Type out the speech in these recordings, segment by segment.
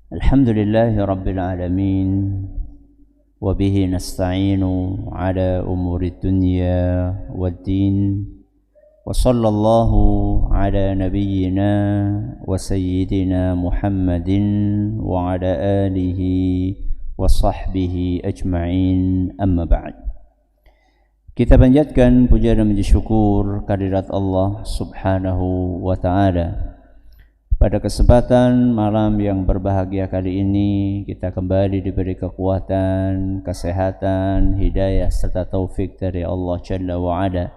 Alhamdulillahi Rabbil Alamin. Wabihi nasta'inu ala umuri dunya waddin. Wa sallallahu ala nabiyyina wa sayyidina Muhammadin wa ala alihi wa sahbihi ajma'in, amma ba'd. Kita panjatkan puja dan puji syukur kehadirat Allah subhanahu wa ta'ala. Pada kesempatan malam yang berbahagia kali ini, kita kembali diberi kekuatan, kesehatan, hidayah serta taufik dari Allah Jalla wa'ala,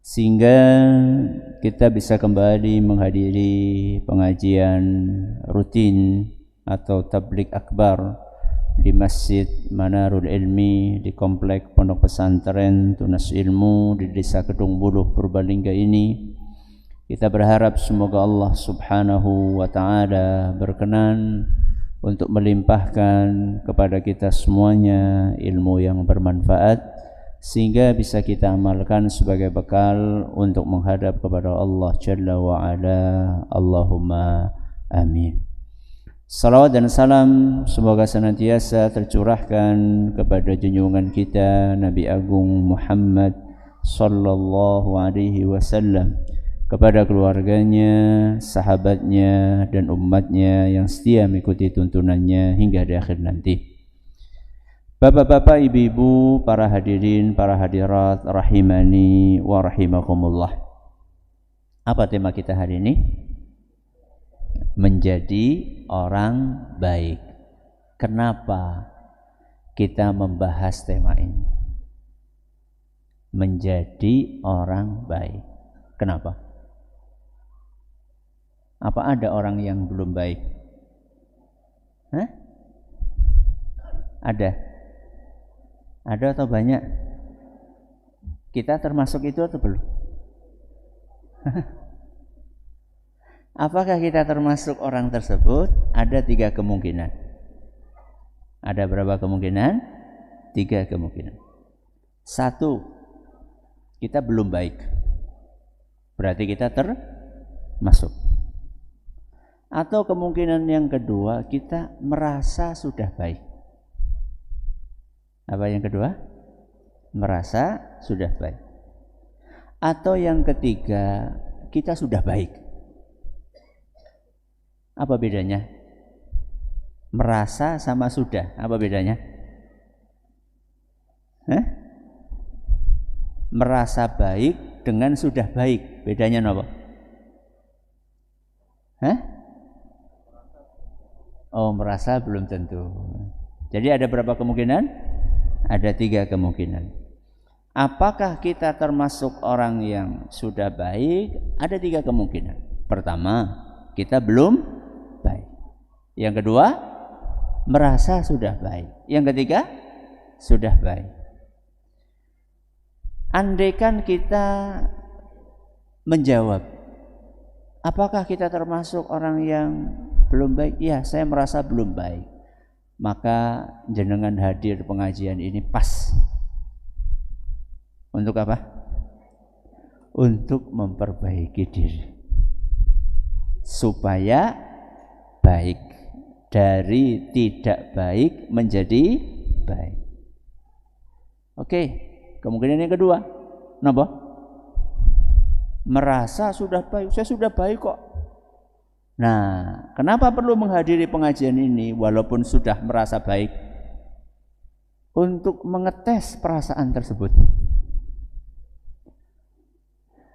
sehingga kita bisa kembali menghadiri pengajian rutin atau tabligh akbar di Masjid Manarul Ilmi di Komplek Pondok Pesantren Tunas Ilmu di Desa Kedung Buluh, Purbalingga ini. Kita berharap semoga Allah subhanahu wa ta'ala berkenan untuk melimpahkan kepada kita semuanya ilmu yang bermanfaat, sehingga bisa kita amalkan sebagai bekal untuk menghadap kepada Allah Jalla wa'ala. Allahumma amin. Salawat dan salam semoga senantiasa tercurahkan kepada junjungan kita Nabi Agung Muhammad sallallahu alaihi wasallam, kepada keluarganya, sahabatnya, dan umatnya yang setia mengikuti tuntunannya hingga di akhir nanti. Bapak-bapak, ibu-ibu, para hadirin, para hadirat, rahimani wa rahimakumullah. Apa tema kita hari ini? Menjadi orang baik. Kenapa kita membahas tema ini? Menjadi orang baik. Kenapa? Apa ada orang yang belum baik? Hah? Ada? Ada atau banyak? Kita termasuk itu atau belum? Apakah kita termasuk orang tersebut? Ada 3 kemungkinan. Ada berapa kemungkinan? 3 kemungkinan. 1, kita belum baik. Berarti kita termasuk. Atau kemungkinan yang kedua, kita merasa sudah baik. Apa yang kedua? Merasa sudah baik. Atau yang ketiga, kita sudah baik. Apa bedanya? Merasa sama sudah, apa bedanya? Hah? Merasa baik dengan sudah baik, bedanya apa? Hah? Oh, merasa belum tentu. Jadi ada berapa kemungkinan? Ada 3 kemungkinan. Apakah kita termasuk orang yang sudah baik? Ada 3 kemungkinan. Pertama, kita belum baik. Yang kedua, merasa sudah baik. Yang ketiga, sudah baik. Andaikan kita menjawab, apakah kita termasuk orang yang belum baik? Ya, saya merasa belum baik. Maka jenengan hadir pengajian ini pas. Untuk apa? Untuk memperbaiki diri, supaya baik. Dari tidak baik menjadi baik. Oke, kemungkinan yang kedua, kenapa? Merasa sudah baik. Saya sudah baik kok. Nah, kenapa perlu menghadiri pengajian ini walaupun sudah merasa baik? Untuk mengetes perasaan tersebut.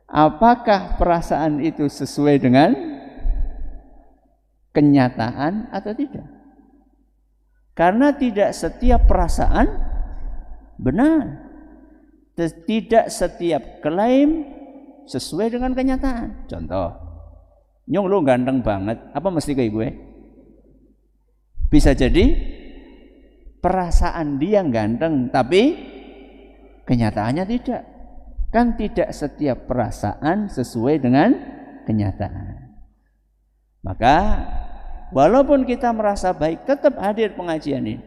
Apakah perasaan itu sesuai dengan kenyataan atau tidak? Karena tidak setiap perasaan benar. Tidak setiap klaim sesuai dengan kenyataan. Contoh, Nyong lu ganteng banget, apa mesti kayak gue? Bisa jadi perasaan dia ganteng, tapi kenyataannya tidak. Kan tidak setiap perasaan sesuai dengan kenyataan. Maka walaupun kita merasa baik, tetap hadir pengajian ini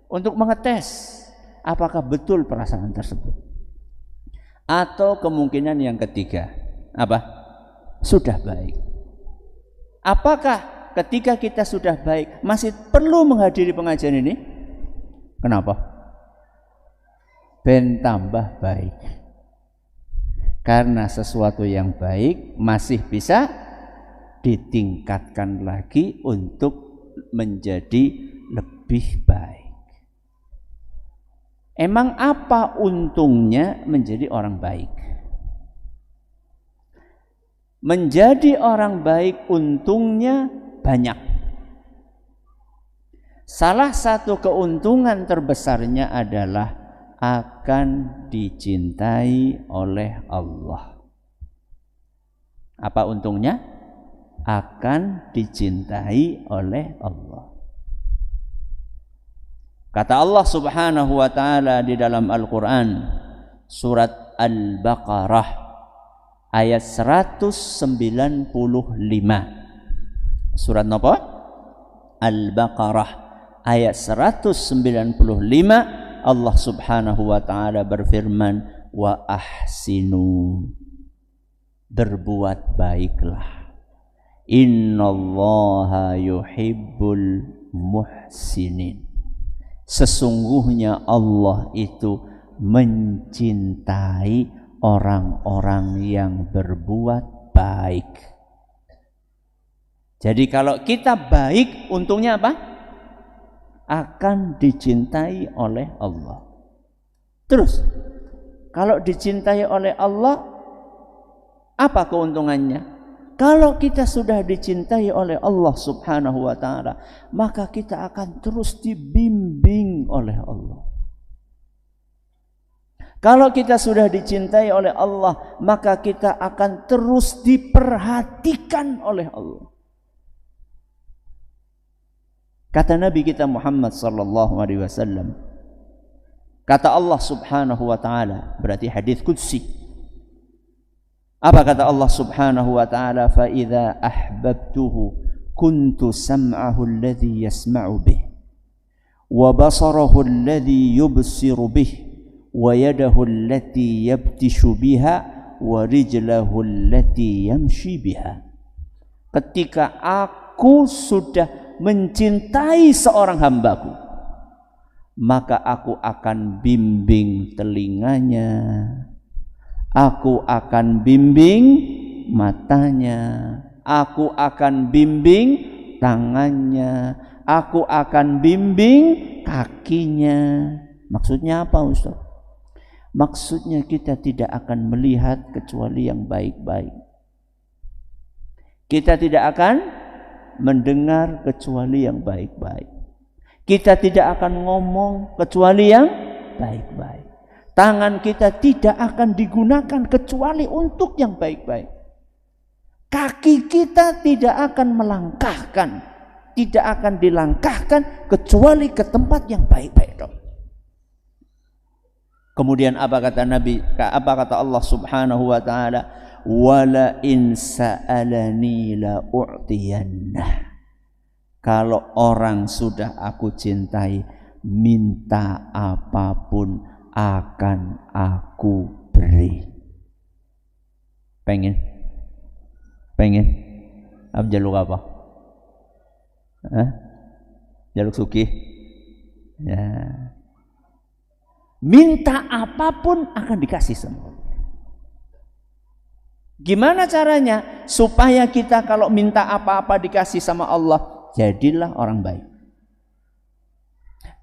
untuk mengetes apakah betul perasaan tersebut. Atau kemungkinan yang ketiga, apa? Sudah baik. Apakah ketika kita sudah baik masih perlu menghadiri pengajian ini? Kenapa? Ben tambah baik. Karena sesuatu yang baik masih bisa ditingkatkan lagi untuk menjadi lebih baik. Emang apa untungnya menjadi orang baik? Menjadi orang baik untungnya banyak. Salah satu keuntungan terbesarnya adalah akan dicintai oleh Allah. Apa untungnya? Akan dicintai oleh Allah. Kata Allah Subhanahu wa taala di dalam Al-Qur'an surat Al-Baqarah ayat 195. Surat napa? Al-Baqarah ayat 195. Allah Subhanahu wa taala berfirman, wa ahsinu, berbuat baiklah. Innallaha yuhibbul muhsinin. Sesungguhnya Allah itu mencintai orang-orang yang berbuat baik. Jadi kalau kita baik, untungnya apa? Akan dicintai oleh Allah. Terus, kalau dicintai oleh Allah, apa keuntungannya? Kalau kita sudah dicintai oleh Allah Subhanahu wa taala, maka kita akan terus dibimbing oleh Allah. Kalau kita sudah dicintai oleh Allah, maka kita akan terus diperhatikan oleh Allah. Kata Nabi kita Muhammad sallallahu alaihi wasallam, kata Allah Subhanahu wa taala, berarti hadis qudsi. Apa kata Allah Subhanahu wa taala? Fa idza ahbabtuhu kuntu sam'ahu alladhi yasma'u bih wa basarahu alladhi yubsiru bih wa yadahu allati yabtishu biha wa rijlahu allati yamshi biha. Ketika aku sudah mencintai seorang hambaku, maka aku akan bimbing telinganya, aku akan bimbing matanya, aku akan bimbing tangannya, aku akan bimbing kakinya. Maksudnya apa, Ustaz? Maksudnya kita tidak akan melihat kecuali yang baik-baik. Kita tidak akan mendengar kecuali yang baik-baik. Kita tidak akan ngomong kecuali yang baik-baik. Tangan kita tidak akan digunakan kecuali untuk yang baik-baik. Kaki kita tidak akan melangkahkan, tidak akan dilangkahkan kecuali ke tempat yang baik-baik. Kemudian apa kata Nabi? Apa kata Allah Subhanahu wa taala? Wala in sa'alani la u'tiyannah. Kalau orang sudah aku cintai, minta apapun akan aku beri. Pengen? Apa jaluk apa? Jaluk suki? Ya. Minta apapun akan dikasih semua. Gimana caranya? Supaya kita kalau minta apa-apa dikasih sama Allah, jadilah orang baik.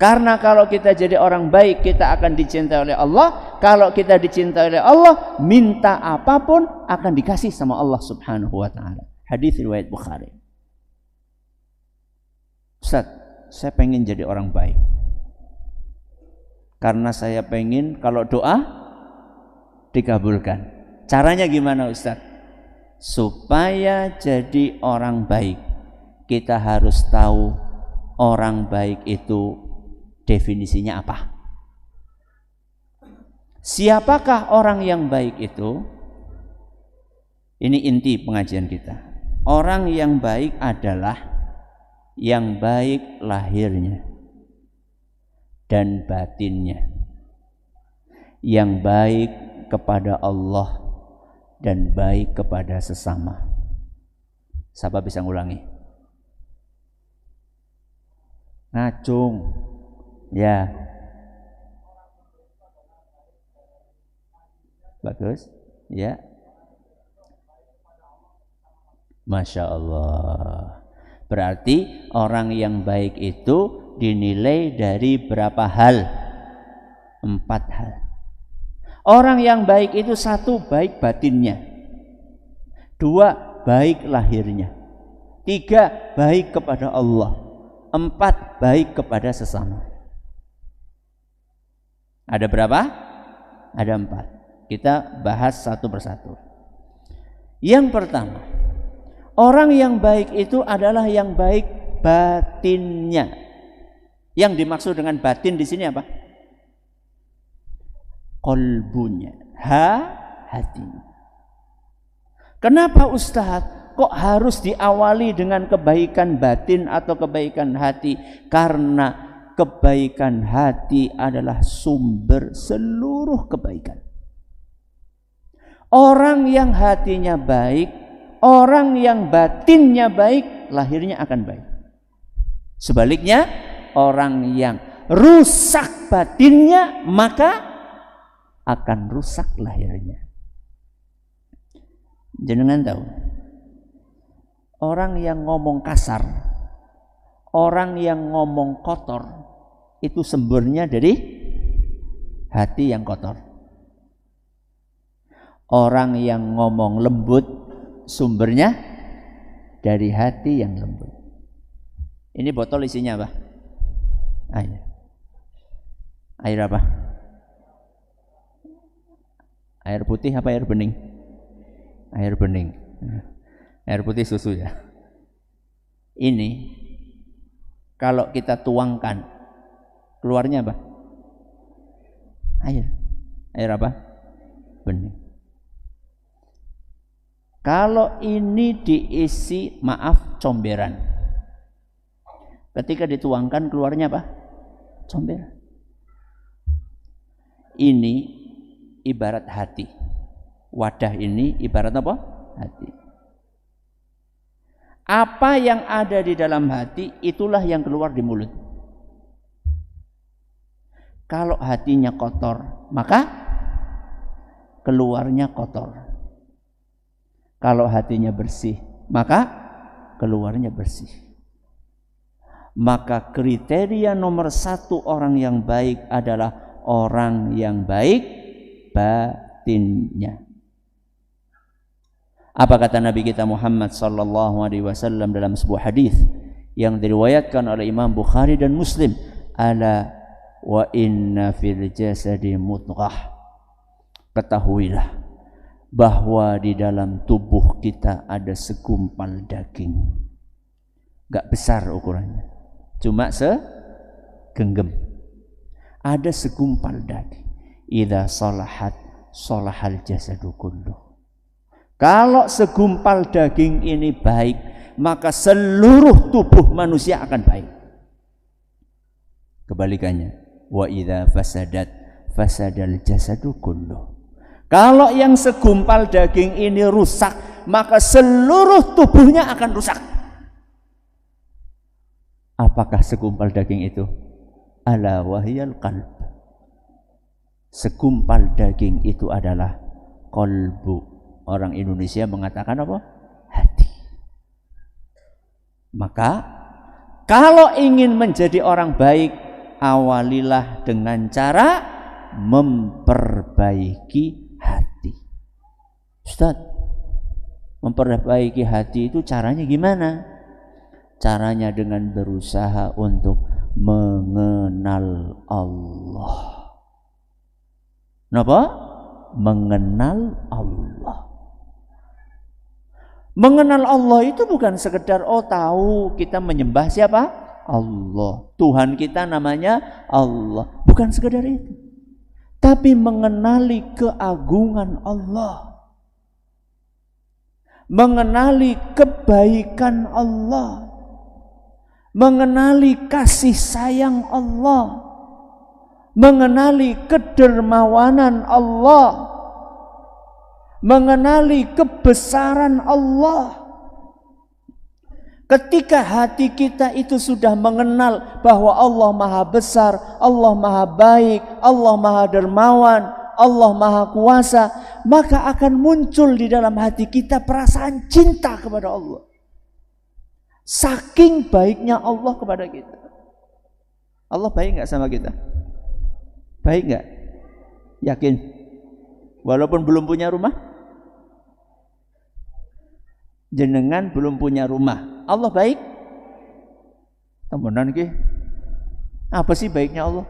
Karena kalau kita jadi orang baik, kita akan dicintai oleh Allah. Kalau kita dicintai oleh Allah, minta apapun akan dikasih sama Allah Subhanahu wa taala. Hadis riwayat Bukhari. Ustaz, saya pengen jadi orang baik. Karena saya pengen kalau doa dikabulkan. Caranya gimana, Ustaz? Supaya jadi orang baik, kita harus tahu orang baik itu definisinya apa. Siapakah orang yang baik itu? Ini inti pengajian kita. Orang yang baik adalah yang baik lahirnya dan batinnya, yang baik kepada Allah dan baik kepada sesama. Siapa bisa ngulangi? ngacung. Ya. Bagus. Ya. Masya Allah. Berarti orang yang baik itu dinilai dari berapa hal? 4 hal. Orang yang baik itu 1, baik batinnya. 2, baik lahirnya. 3, baik kepada Allah. 4, baik kepada sesama. Ada berapa? Ada 4. Kita bahas satu persatu. Yang pertama, orang yang baik itu adalah yang baik batinnya. Yang dimaksud dengan batin di sini apa? Qalbunya, hatinya. Kenapa Ustaz kok harus diawali dengan kebaikan batin atau kebaikan hati? Karena kebaikan hati adalah sumber seluruh kebaikan. Orang yang hatinya baik, orang yang batinnya baik, lahirnya akan baik. Sebaliknya, orang yang rusak batinnya, maka akan rusak lahirnya. Jenengan tahu, orang yang ngomong kasar, orang yang ngomong kotor, itu sumbernya dari hati yang kotor. Orang yang ngomong lembut, sumbernya dari hati yang lembut. Ini botol isinya apa? Air. Air apa? Air putih apa air bening? Air bening. Air putih susu ya. Ini kalau kita tuangkan, keluarnya apa? Air. Air apa? Bening. Kalau ini diisi, maaf, comberan. Ketika dituangkan, keluarnya apa? Comberan. Ini ibarat hati. Wadah ini ibarat apa? Hati. Apa yang ada di dalam hati, itulah yang keluar di mulut. Kalau hatinya kotor, maka keluarnya kotor. Kalau hatinya bersih, maka keluarnya bersih. Maka kriteria nomor 1 orang yang baik adalah orang yang baik batinnya. Apa kata Nabi kita Muhammad sallallahu alaihi wasallam dalam sebuah hadis yang diriwayatkan oleh Imam Bukhari dan Muslim? Ala wa inna fil jasadi mudghah. Ketahuilah bahwa di dalam tubuh kita ada segumpal daging. Gak besar ukurannya, cuma segenggam. Ada segumpal daging. Idza salahat salahal jasadu kulluh. Kalau segumpal daging ini baik, maka seluruh tubuh manusia akan baik. Kebalikannya, wa idza fasadat fasadal jasadu kulluh. Kalau yang segumpal daging ini rusak, maka seluruh tubuhnya akan rusak. Apakah segumpal daging itu? Ala wahyal qalb. Segumpal daging itu adalah qalbu. Orang Indonesia mengatakan apa? Hati. Maka kalau ingin menjadi orang baik, awalilah dengan cara memperbaiki hati. Ustaz, memperbaiki hati itu caranya gimana? Caranya dengan berusaha untuk mengenal Allah. Kenapa? Mengenal Allah. Mengenal Allah itu bukan sekedar tahu kita menyembah siapa? Allah. Tuhan kita namanya Allah. Bukan sekedar itu. Tapi mengenali keagungan Allah. Mengenali kebaikan Allah. Mengenali kasih sayang Allah. Mengenali kedermawanan Allah. Mengenali kebesaran Allah. Ketika hati kita itu sudah mengenal bahwa Allah Maha Besar, Allah Maha Baik, Allah Maha Dermawan, Allah Maha Kuasa, maka akan muncul di dalam hati kita perasaan cinta kepada Allah. Saking baiknya Allah kepada kita. Allah baik nggak sama kita? Baik nggak? Yakin? Walaupun belum punya rumah? Jenengan belum punya rumah, Allah baik? Temenan ki? Apa sih baiknya Allah?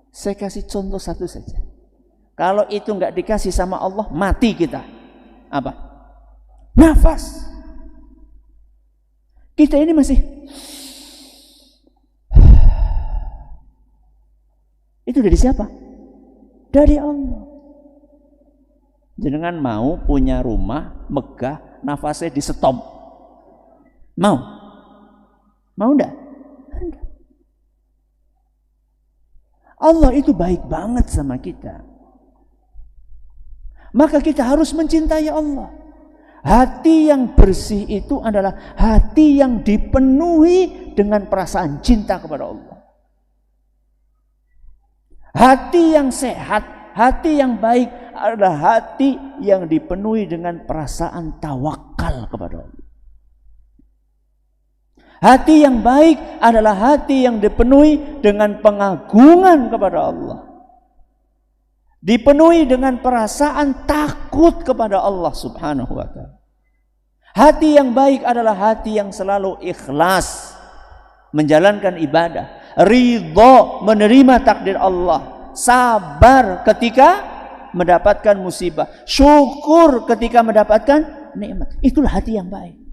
Saya kasih contoh satu saja. Kalau itu nggak dikasih sama Allah, mati kita. Apa? Nafas. Kita ini masih. Itu dari siapa? Dari Allah. Jenengan mau punya rumah megah, nafasnya di stop? Mau? Mau enggak? Enggak. Allah itu baik banget sama kita. Maka kita harus mencintai Allah. Hati yang bersih itu adalah hati yang dipenuhi dengan perasaan cinta kepada Allah. Hati yang sehat, hati yang baik adalah hati yang dipenuhi dengan perasaan tawakal kepada Allah. Hati yang baik adalah hati yang dipenuhi dengan pengagungan kepada Allah. Dipenuhi dengan perasaan takut kepada Allah Subhanahu wa ta'ala. Hati yang baik adalah hati yang selalu ikhlas menjalankan ibadah, ridha menerima takdir Allah, sabar ketika mendapatkan musibah, syukur ketika mendapatkan nikmat. Itulah hati yang baik.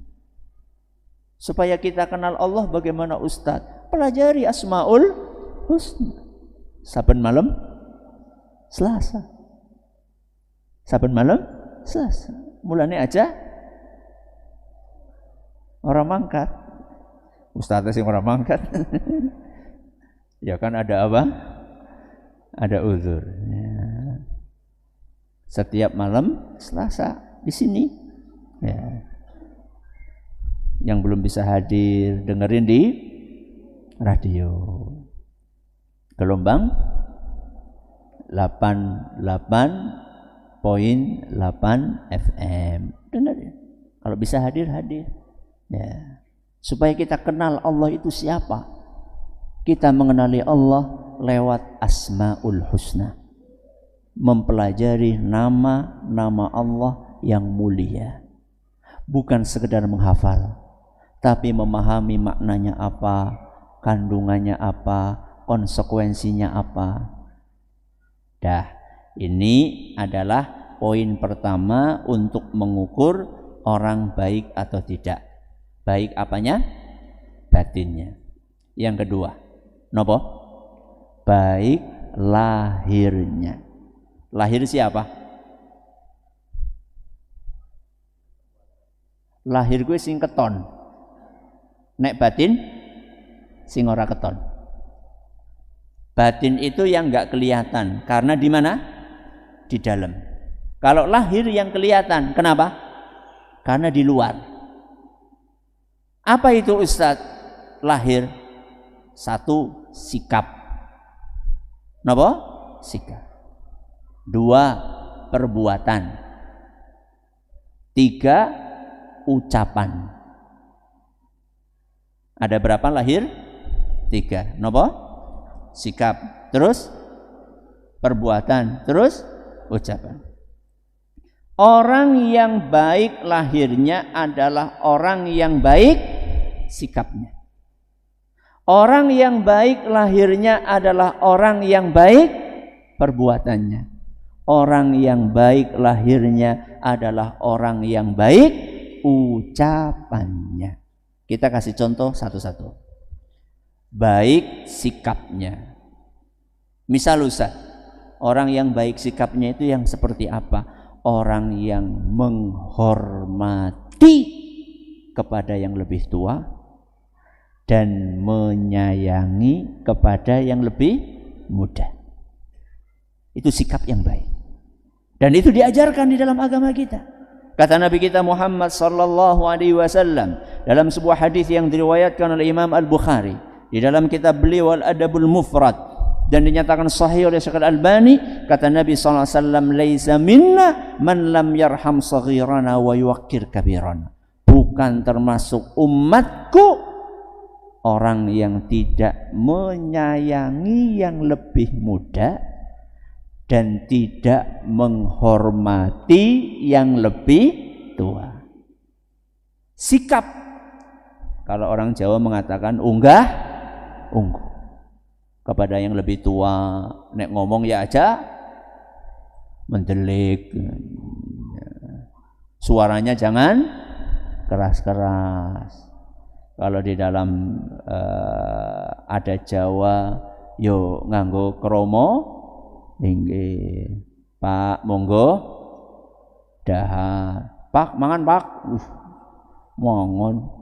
Supaya kita kenal Allah bagaimana Ustaz? Pelajari Asmaul Husna. Saben malam Selasa. Saben malam Selasa. Mulane aja orang mangkat. Ustaz sing orang mangkat. Ya kan ada apa? Ada uzur. Ya. Setiap malam Selasa di sini. Ya. Yang belum bisa hadir dengerin di radio. Gelombang 88.8 FM. Dengerin. Kalau bisa hadir. Ya. Supaya kita kenal Allah itu siapa. Kita mengenali Allah lewat Asmaul Husna. Mempelajari nama-nama Allah yang mulia. Bukan sekedar menghafal, tapi memahami maknanya apa, kandungannya apa, konsekuensinya apa. Dah, ini adalah poin pertama untuk mengukur orang baik atau tidak. Baik apanya? Batinnya. Yang kedua, nopo? Baik lahirnya. Lahir siapa? Lahir gue sing keton. Nek batin sing ora keton. Batin itu yang enggak kelihatan karena di mana? Di dalam. Kalau lahir yang kelihatan, kenapa? Karena di luar. Apa itu Ustaz? Lahir. Satu, sikap. Napa? Sikap. Dua, perbuatan. Tiga, ucapan. Ada berapa lahir? Tiga. Napa? Sikap. Terus perbuatan. Terus ucapan. Orang yang baik lahirnya adalah orang yang baik sikapnya. Orang yang baik lahirnya adalah orang yang baik perbuatannya. Orang yang baik lahirnya adalah orang yang baik ucapannya. Kita kasih contoh satu-satu. Baik sikapnya. Misal Ustaz, orang yang baik sikapnya itu yang seperti apa? Orang yang menghormati kepada yang lebih tua dan menyayangi kepada yang lebih muda. Itu sikap yang baik. Dan itu diajarkan di dalam agama kita. Kata Nabi kita Muhammad sallallahu alaihi wasallam dalam sebuah hadis yang diriwayatkan oleh Imam Al-Bukhari di dalam kitab beliau Al-Adabul Mufrad dan dinyatakan sahih oleh Syekh Al-Albani, kata Nabi sallallahu alaihi wasallam, "Laisa minna man lam yarham saghirana wa yuwaqqir kabirana." Bukan termasuk umatku orang yang tidak menyayangi yang lebih muda dan tidak menghormati yang lebih tua. Sikap, kalau orang Jawa mengatakan unggah ungguh kepada yang lebih tua. Nek ngomong ya aja mendelik, suaranya jangan keras-keras. Kalau di dalam ada Jawa yo nganggo kromo, inggih Pak monggo dahar, Pak mangan Pak, mongon.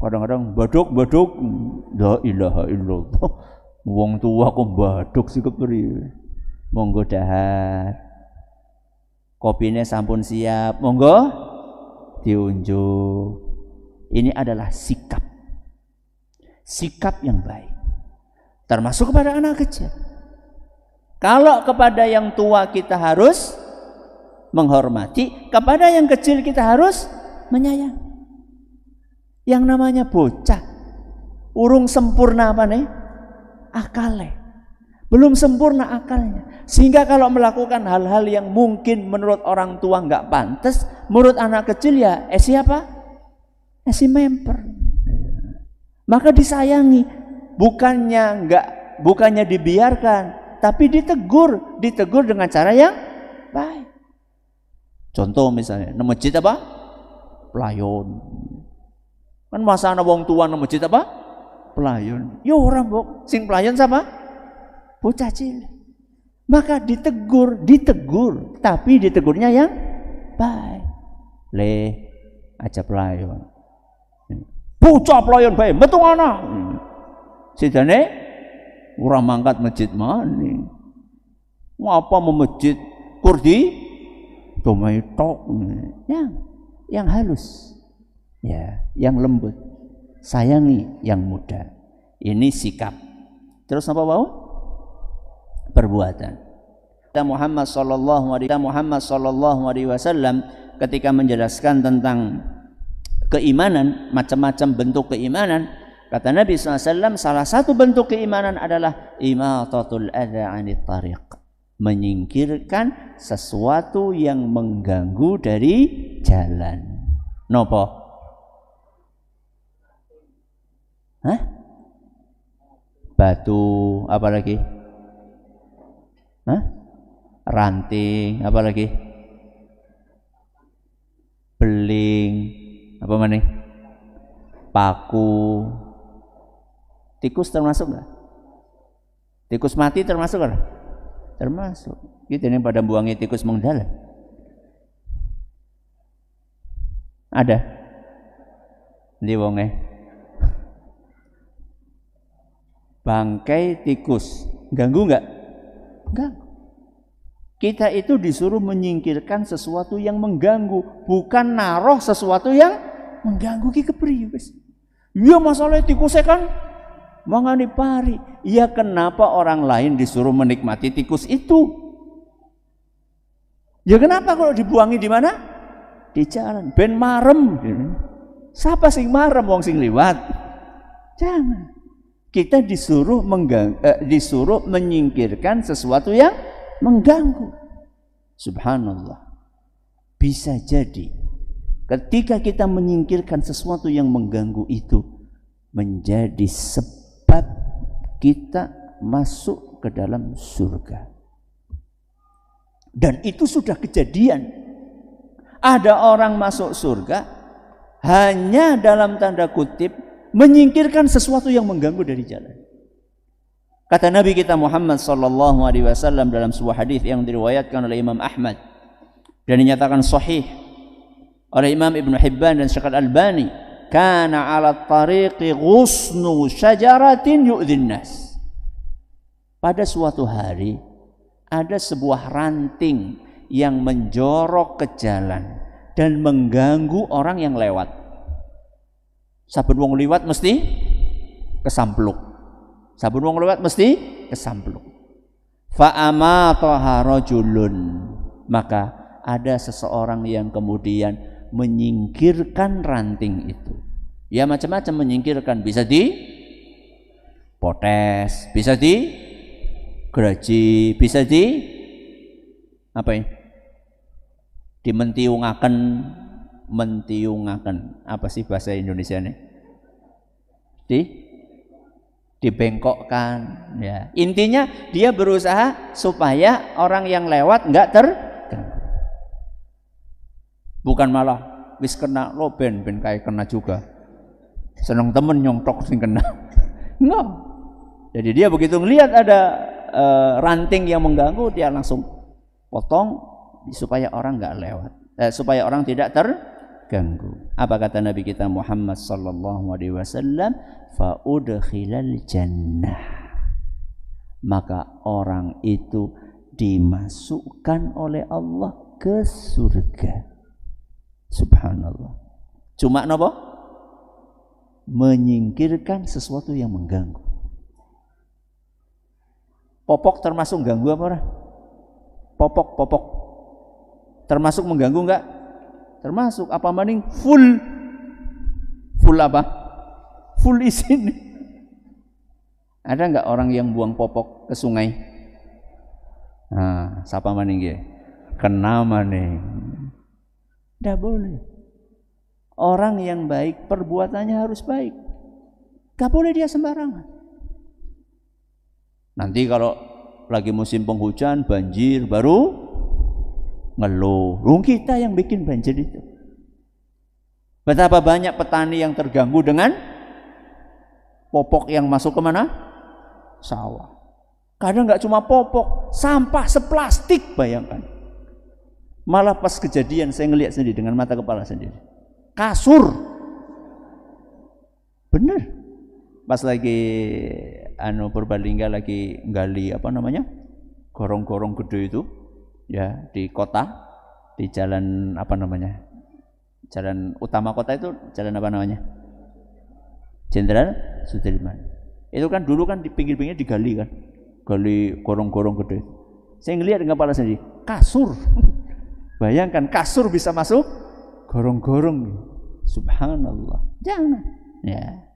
Kadang-kadang baduk la ilaha illallah, wong tua kok baduk sih kepriye. Monggo dahar, kopine sampun siap, monggo diunjuk. Ini adalah sikap yang baik, termasuk kepada anak kecil. Kalau kepada yang tua kita harus menghormati, kepada yang kecil kita harus menyayangi. Yang namanya bocah urung sempurna apa nih? Akalnya. Belum sempurna akalnya. Sehingga kalau melakukan hal-hal yang mungkin menurut orang tua nggak pantas, menurut anak kecil ya siapa? Si memper. Maka disayangi, bukannya dibiarkan, tapi ditegur dengan cara yang baik. Contoh misalnya, nang masjid apa? Pelayon. Kan masa ana wong tua nang masjid apa? Pelayon. Ya orang mbok, sing pelayon siapa? Bocah cilik. Maka ditegur, tapi ditegurnya yang baik. Le aja pelayon. Bocah pelayon bae, metu ana. Sidane ora mangkat masjid maning. Ngapa mau masjid kurdi domai tok. Yang halus. Ya, yang lembut. Sayangi yang muda. Ini sikap. Terus apa mau? Perbuatan. Muhammad sallallahu alaihi wasallam ketika menjelaskan tentang keimanan, macam-macam bentuk keimanan, kata Nabi SAW, salah satu bentuk keimanan adalah imatatul adza 'anit tariq, menyingkirkan sesuatu yang mengganggu dari jalan. Nopo? Hah? Batu, apa lagi? Hah? Ranting, apa lagi? Beling, apa mana? Paku. Tikus termasuk nggak? Tikus mati termasuk nggak? Termasuk. Gitu nih pada buangnya tikus mengdalam. Ada? Di wonge. Bangkai tikus ganggu nggak? Enggak. Kita itu disuruh menyingkirkan sesuatu yang mengganggu, bukan naruh sesuatu yang mengganggu ki kepriye wis. Ya masalah tikusnya kan mangani pari. Ya kenapa orang lain disuruh menikmati tikus itu? Ya kenapa kalau dibuangi di mana? Di jalan. Ben marem. Siapa sing marem wong sing liwat? Jangan. Kita disuruh menyingkirkan sesuatu yang mengganggu. Subhanallah. Bisa jadi ketika kita menyingkirkan sesuatu yang mengganggu itu menjadi sebab kita masuk ke dalam surga. Dan itu sudah kejadian. Ada orang masuk surga hanya dalam tanda kutip menyingkirkan sesuatu yang mengganggu dari jalan. Kata Nabi kita Muhammad sallallahu alaihi wasallam dalam sebuah hadis yang diriwayatkan oleh Imam Ahmad dan dinyatakan sahih oleh Imam Ibn Hibban dan Syekh Al-Albani, kana 'ala tariqi ghusnu syajaratin yu'dhin nas. Pada suatu hari ada sebuah ranting yang menjorok ke jalan dan mengganggu orang yang lewat. Saben wong liwat mesti kesampluk. Saben wong liwat mesti kesampluk. Fa amataha rajulun, maka ada seseorang yang kemudian menyingkirkan ranting itu. Ya macam-macam menyingkirkan, bisa di potes, bisa di geraji, bisa di apa ya? Dimentiungaken, mentiungaken. Apa sih bahasa Indonesia nih? Dibengkokkan, ya. Intinya dia berusaha supaya orang yang lewat enggak terganggu. Bukan malah wis kena lo ben kayak kena juga. Seneng temen nyongtok sing kena. Enggak. Jadi dia begitu ngelihat ada ranting yang mengganggu, dia langsung potong supaya orang enggak lewat, supaya orang tidak terganggu. Apa kata Nabi kita Muhammad sallallahu alaihi wasallam? Fa udkhilal jannah, maka orang itu dimasukkan oleh Allah ke surga. Subhanallah. Cuma napa? Menyingkirkan sesuatu yang mengganggu. Popok termasuk ganggu apa ora? Popok termasuk mengganggu enggak? Termasuk. Apa maning full apa? Full isin. Ada enggak orang yang buang popok ke sungai? Nah, siapa maning nggih? Kena maning. Tidak boleh. Orang yang baik perbuatannya harus baik. Gak boleh dia sembarangan. Nanti kalau lagi musim penghujan, banjir, baru ngeluh. Kita yang bikin banjir itu. Betapa banyak petani yang terganggu dengan popok yang masuk ke mana? Sawah. Kadang nggak cuma popok, sampah seplastik, bayangkan. Malah pas kejadian saya ngelihat sendiri dengan mata kepala sendiri. Kasur. Bener. Pas lagi Purbalingga lagi gali apa namanya? Gorong-gorong gede itu ya di kota, di jalan apa namanya? Jalan utama kota itu jalan apa namanya? Jenderal Sudirman. Itu kan dulu kan di pinggir-pinggir digali kan. Gali gorong-gorong gede. Saya ngelihat dengan kepala sendiri, kasur. Bayangkan kasur bisa masuk gorong-gorong. Subhanallah. Jangan. Ya.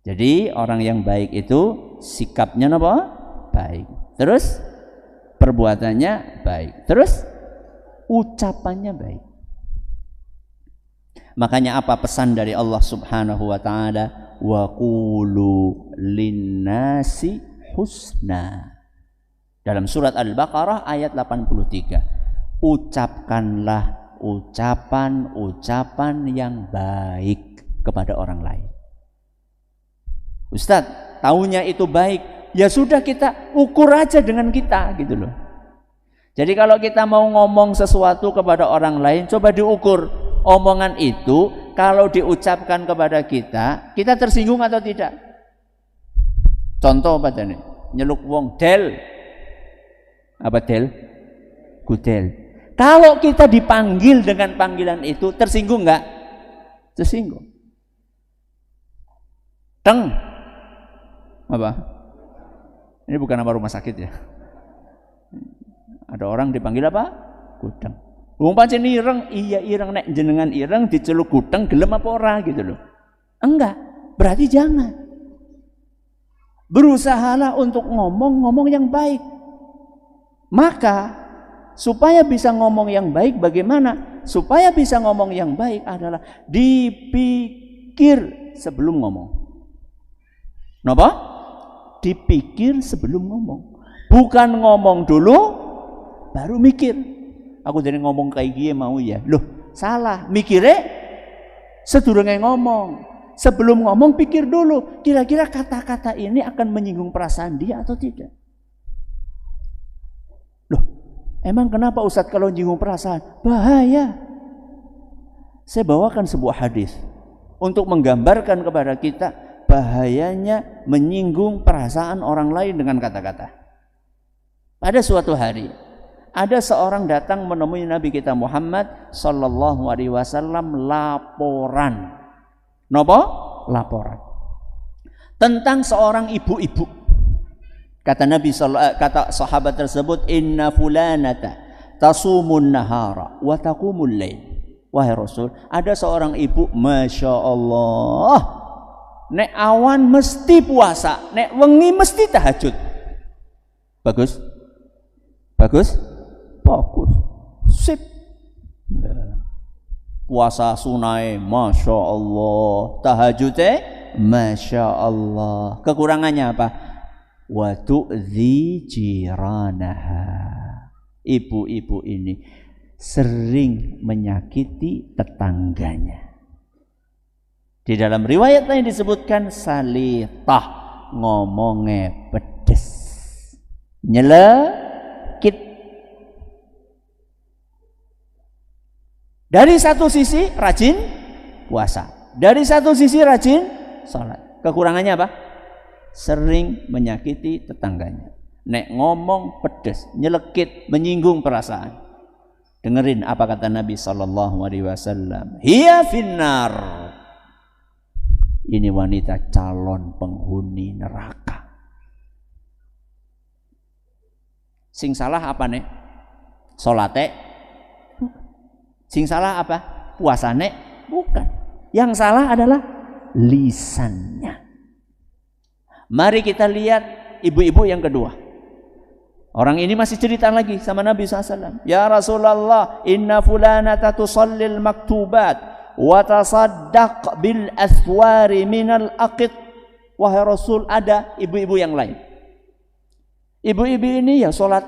Jadi orang yang baik itu sikapnya apa? Baik. Terus perbuatannya baik. Terus ucapannya baik. Makanya apa pesan dari Allah Subhanahu wa taala? Wa qulu linnasi husna. Dalam surat Al-Baqarah ayat 83. Ucapkanlah ucapan-ucapan yang baik kepada orang lain. Ustadz, taunya itu baik, ya sudah kita ukur aja dengan kita gitu loh. Jadi kalau kita mau ngomong sesuatu kepada orang lain, coba diukur omongan itu kalau diucapkan kepada kita, kita tersinggung atau tidak? Contoh apa tadi? Nyeluk wong del. Apa del? Gudel. Kalau kita dipanggil dengan panggilan itu, tersinggung enggak? Tersinggung. Teng. Apa? Ini bukan nama rumah sakit ya. Ada orang dipanggil apa? Gudeng. Wong pancen ireng, iya ireng, nek jenengan ireng diceluk gudeng gelem apa ora gitu loh. Enggak, berarti jangan. Berusahalah untuk ngomong yang baik. Maka supaya bisa ngomong yang baik bagaimana? Supaya bisa ngomong yang baik adalah dipikir sebelum ngomong. Napa? Dipikir sebelum ngomong. Bukan ngomong dulu baru mikir. Aku jadi ngomong kayak gini mau ya. Loh, salah. Mikirnya sedurunge ngomong. Sebelum ngomong pikir dulu, kira-kira kata-kata ini akan menyinggung perasaan dia atau tidak. Loh, emang kenapa Ustadz kalau menyinggung perasaan? Bahaya. Saya bawakan sebuah hadis untuk menggambarkan kepada kita bahayanya menyinggung perasaan orang lain dengan kata-kata. Pada suatu hari Ada seorang datang menemui Nabi kita Muhammad sallallahu alaihi wasallam laporan. Napa? Laporan. Tentang seorang ibu-ibu. Kata Nabi kata sahabat tersebut, inna fulanata tasumun nahara wa taqumul lail. Wahai Rasul, ada seorang ibu, masya Allah, nek awan mesti puasa, nek wengi mesti tahajud. Bagus, bagus, bagus, sip. Puasa sunai, masya Allah, tahajudnya, masya Allah. Kekurangannya apa? Wa tu'zi jiranaha. Ibu-ibu ini sering menyakiti tetangganya. Di dalam riwayat lain disebutkan salitah, ngomongnya pedes, nyelekit. Dari satu sisi rajin puasa, dari satu sisi rajin salat. Kekurangannya apa? Sering menyakiti tetangganya. Nek ngomong pedes, nyelekit, menyinggung perasaan. Dengerin apa kata Nabi sallallahu alaihi wasallam. Hiya finnar. Ini wanita calon penghuni neraka. Sing salah apa nek? Salate? Sing salah apa? Puasane? Bukan. Yang salah adalah lisannya. Mari kita lihat ibu-ibu yang kedua. Orang ini masih cerita lagi sama Nabi SAW. Ya Rasulullah, inna fulanata tusallil maktubat wa tasaddaq bil athwari minal aqid. Wahai Rasul, ada ibu-ibu yang lain. Ibu-ibu ini ya sholat,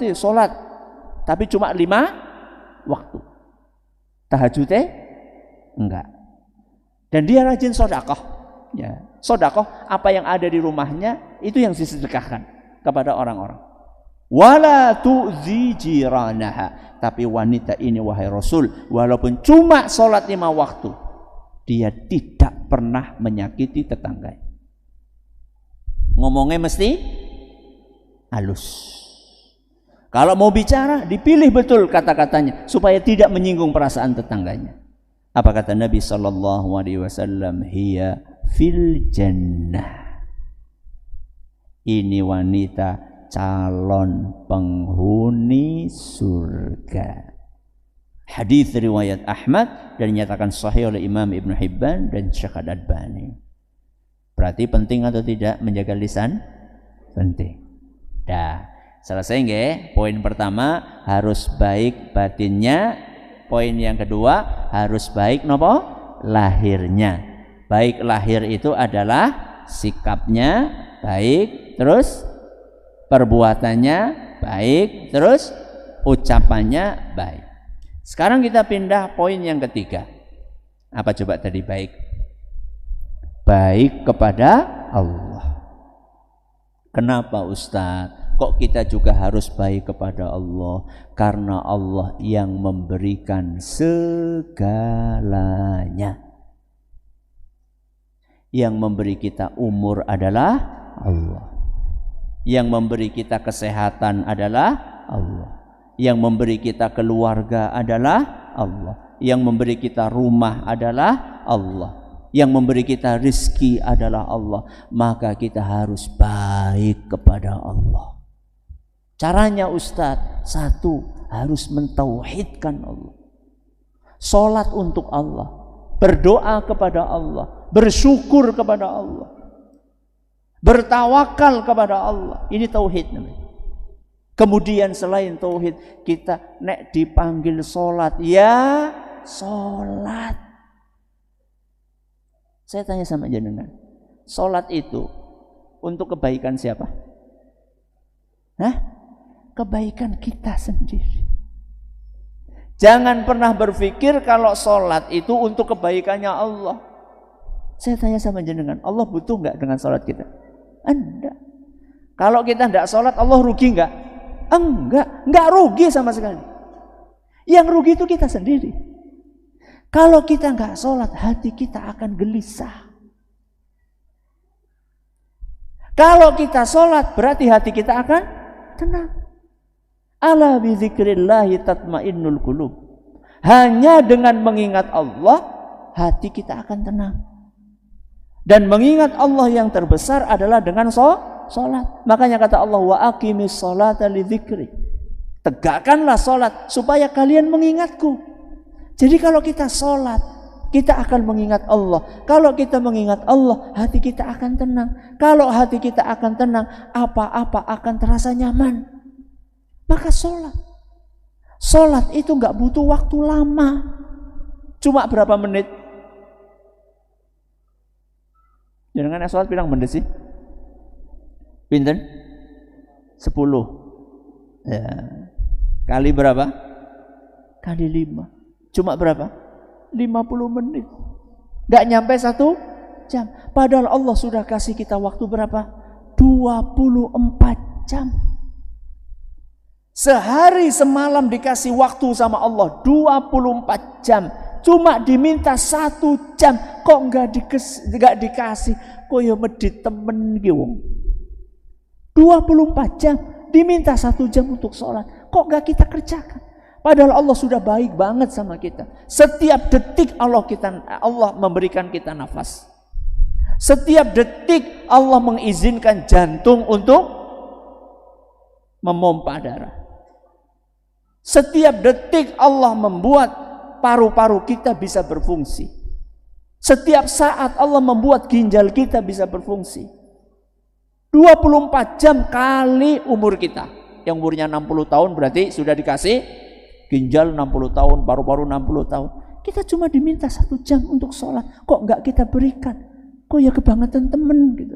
tapi cuma 5 waktu. Tahajudnya enggak. Dan dia rajin sedekah. Ya, sedekah apa yang ada di rumahnya itu yang disedekahkan kepada orang-orang. Wala tu'zi jiranaha. Tapi wanita ini wahai Rasul, walaupun cuma sholat 5 waktu, dia tidak pernah menyakiti tetangga. Ngomongnya mesti halus. Kalau mau bicara, dipilih betul kata-katanya supaya tidak menyinggung perasaan tetangganya. Apa kata Nabi sallallahu alaihi wasallam? Hiya fil jannah. Ini wanita calon penghuni surga. Hadis riwayat Ahmad dan dinyatakan sahih oleh Imam Ibn Hibban dan Syekh Al-Albani. Berarti penting atau tidak menjaga lisan? Penting. Dah, selesai nggih? Poin pertama harus baik batinnya. Poin yang kedua harus baik nopo? Lahirnya. Baik lahir itu adalah sikapnya baik, terus perbuatannya baik, terus ucapannya baik. Sekarang kita pindah poin yang ketiga. Apa coba tadi baik? Baik kepada Allah. Kenapa Ustaz? Kok kita juga harus baik kepada Allah? Karena Allah yang memberikan segalanya. Yang memberi kita umur adalah Allah. Yang memberi kita kesehatan adalah Allah. Yang memberi kita keluarga adalah Allah. Yang memberi kita rumah adalah Allah. Yang memberi kita rizki adalah Allah. Maka kita harus baik kepada Allah. Caranya Ustadz, satu, harus mentauhidkan Allah. Salat untuk Allah, berdoa kepada Allah, bersyukur kepada Allah, bertawakal kepada Allah. Ini tauhid namanya. Kemudian selain tauhid, kita nek dipanggil salat, ya salat. Saya tanya sama jenengan, salat itu untuk kebaikan siapa? Hah? Kebaikan kita sendiri. Jangan pernah berpikir kalau salat itu untuk kebaikannya Allah. Saya tanya sama jenengan, Allah butuh enggak dengan salat kita? Enggak. Kalau kita enggak salat, Allah rugi enggak? Enggak rugi sama sekali. Yang rugi itu kita sendiri. Kalau kita enggak salat, hati kita akan gelisah. Kalau kita salat, berarti hati kita akan tenang. Ala bi dzikrillahi tatmainnul qulub. Hanya dengan mengingat Allah hati kita akan tenang. Dan mengingat Allah yang terbesar adalah dengan salat. Makanya kata Allah, wa aqimis sholata li dzikri. Tegakkanlah salat supaya kalian mengingatku. Jadi kalau kita salat, kita akan mengingat Allah. Kalau kita mengingat Allah, hati kita akan tenang. Kalau hati kita akan tenang, apa-apa akan terasa nyaman. Maka salat. Salat itu enggak butuh waktu lama. Cuma berapa menit? Jangan salat pirang menit sih? Pinten? 10. Ya. Kali berapa? Kali 5. Cuma berapa? 50 menit. Gak nyampe 1 jam. Padahal Allah sudah kasih kita waktu berapa? 24 jam. Sehari semalam dikasih waktu sama Allah 24 jam. Cuma diminta 1 jam. Kok gak dikasih? Kok ya medit temen gitu. 24 jam. Diminta 1 jam untuk sholat. Kok gak kita kerjakan? Padahal Allah sudah baik banget sama kita. Setiap detik Allah memberikan kita nafas. Setiap detik Allah mengizinkan jantung untuk memompa darah. Setiap detik Allah membuat paru-paru kita bisa berfungsi. Setiap saat Allah membuat ginjal kita bisa berfungsi. 24 jam kali umur kita. Yang umurnya 60 tahun berarti sudah dikasih ginjal 60 tahun, paru-paru 60 tahun. Kita cuma diminta 1 jam untuk sholat. Kok enggak kita berikan? Kok ya kebangetan temen gitu.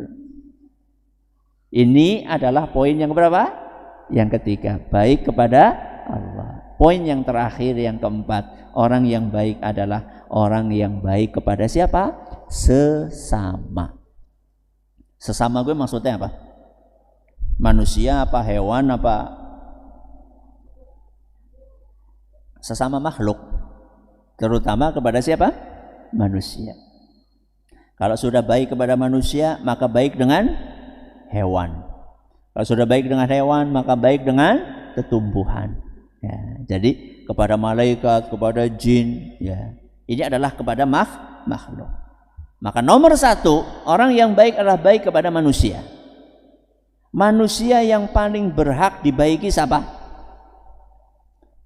Ini adalah poin yang berapa? Yang ketiga, baik kepada Allah. Poin yang terakhir, yang keempat, orang yang baik adalah orang yang baik kepada siapa? Sesama. Sesama gue maksudnya apa? Manusia apa hewan apa? Sesama makhluk. Terutama kepada siapa? Manusia. Kalau sudah baik kepada manusia, maka baik dengan hewan. Kalau sudah baik dengan hewan, maka baik dengan tumbuhan. Ya, jadi kepada malaikat, kepada jin, ya. Ini adalah kepada makhluk. Maka nomor 1, orang yang baik adalah baik kepada manusia. Manusia yang paling berhak dibaiki siapa?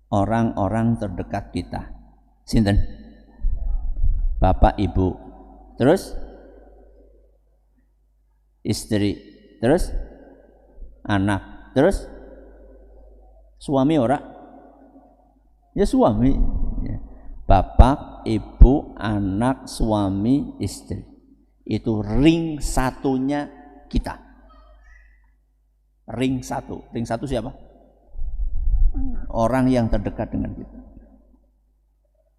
Orang-orang terdekat kita. Sinten? Bapak, ibu. Terus? Istri. Terus? Anak. Terus? Suami ora? Ya suami. Bapak, ibu, anak, suami, istri. Itu ring satunya kita. Ring satu. Ring satu siapa? Orang yang terdekat dengan kita.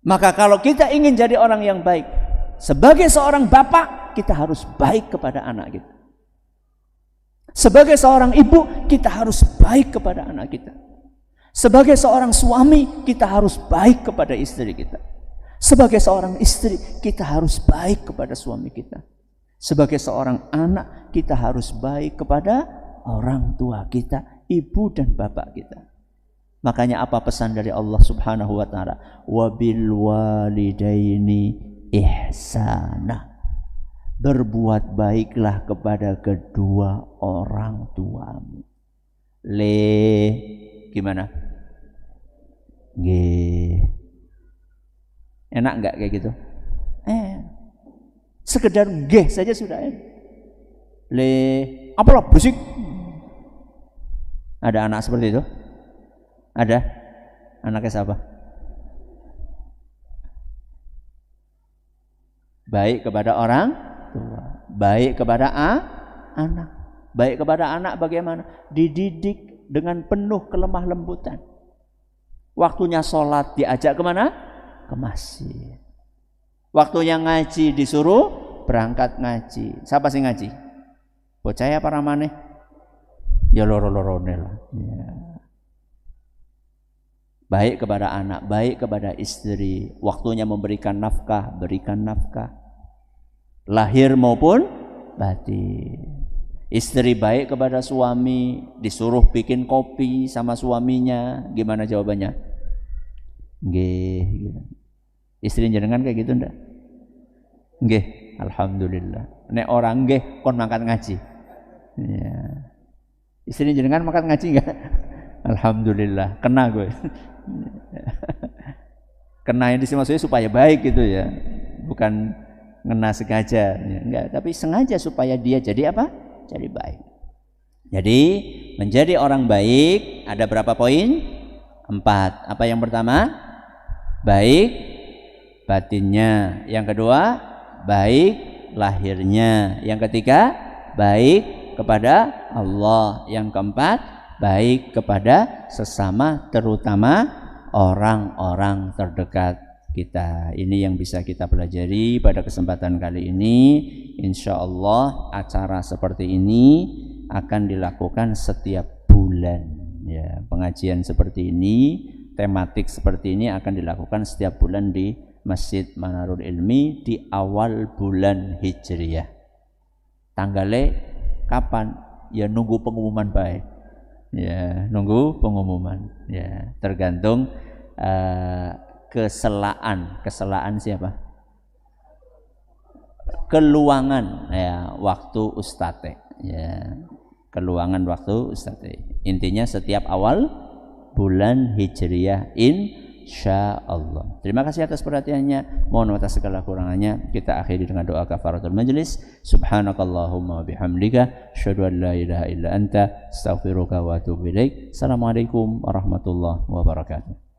Maka kalau kita ingin jadi orang yang baik, sebagai seorang bapak, kita harus baik kepada anak kita. Sebagai seorang ibu, kita harus baik kepada anak kita. Sebagai seorang suami, kita harus baik kepada istri kita. Sebagai seorang istri, kita harus baik kepada suami kita. Sebagai seorang anak, kita harus baik kepada orang tua kita, ibu dan bapak kita. Makanya apa pesan dari Allah Subhanahu wa taala? Wabil walidaini ihsana. Berbuat baiklah kepada kedua orang tuamu. Gimana? Enak enggak kayak gitu? Sekedar saja sudah enak. Apalah berisik? Ada anak seperti itu? Ada? Anaknya siapa? Baik kepada orang tua, baik kepada anak. Baik kepada anak bagaimana? Dididik dengan penuh kelemah lembutan. Waktunya sholat diajak kemana? Ke masjid. Waktunya ngaji disuruh berangkat ngaji. Siapa sih ngaji? Bocah apa ramane? Ya loro-lorone lah. Ya. Baik kepada anak, baik kepada istri. Waktunya memberikan nafkah, berikan nafkah. Lahir maupun batin. Istri baik kepada suami, disuruh bikin kopi sama suaminya, gimana jawabannya? Nggih, gitu. Istri jenengan kayak gitu ndak? Nggih, alhamdulillah. Nek orang nggih kon mangkat ngaji. Ya. Istri jenengan mangkat ngaji enggak? Alhamdulillah, kena gue. Kena ini maksudnya supaya baik gitu ya. Bukan ngena sengaja, ya, enggak, tapi sengaja supaya dia jadi apa? Jadi baik. Jadi menjadi orang baik ada berapa poin? 4. Apa yang pertama? Baik batinnya. Yang kedua, baik lahirnya. Yang ketiga, baik kepada Allah. Yang keempat, baik kepada sesama, terutama orang-orang terdekat kita. Ini yang bisa kita pelajari pada kesempatan kali ini. Insya Allah acara seperti ini akan dilakukan setiap bulan. Ya, pengajian seperti ini, tematik seperti ini akan dilakukan setiap bulan di Masjid Manarul Ilmi di awal bulan Hijriyah. Tanggalnya kapan? Ya nunggu pengumuman baik. Ya, nunggu pengumuman. Ya, tergantung keselaan siapa? Keluangan ya waktu ustate ya, keluangan waktu ustate. Intinya setiap awal bulan Hijriyah insyaallah. Terima kasih atas perhatiannya. Mohon maaf atas segala kurangannya. Kita akhiri dengan doa kafaratul majlis. Subhanakallahumma bihamdika asyhadu an la ilaha illa anta astaghfiruka wa atubu ilaik. Assalamualaikum warahmatullahi wabarakatuh.